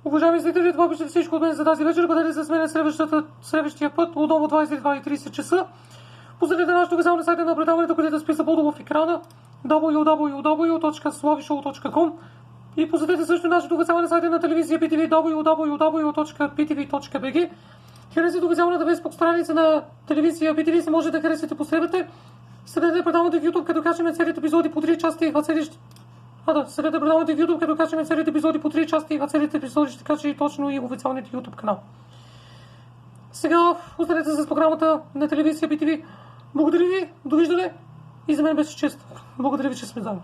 Уважаеми зрители, това беше всичко от мен за тази вечер. Бъдете с мен следващия път, отново 22:30 часа. Посетете нашето официално сайта на предаването, където списа подолу в екрана www.slavishow.com и посетете също нашето официално сайта на телевизия BTV www.btv.bg. Харесайте официалната Facebook страница на телевизия BTV, се може да харесате, последвате. Следете предаването в YouTube, като качваме целите епизоди по 3 части, следете предаването в YouTube, като качваме целите епизоди по 3 части, а целите епизоди ще кача и точно и официалният YouTube канал. Сега останете с програмата на телевизия BTV. Благодаря ви, довиждане и за мен беше чест. Благодаря ви, че сме заедно.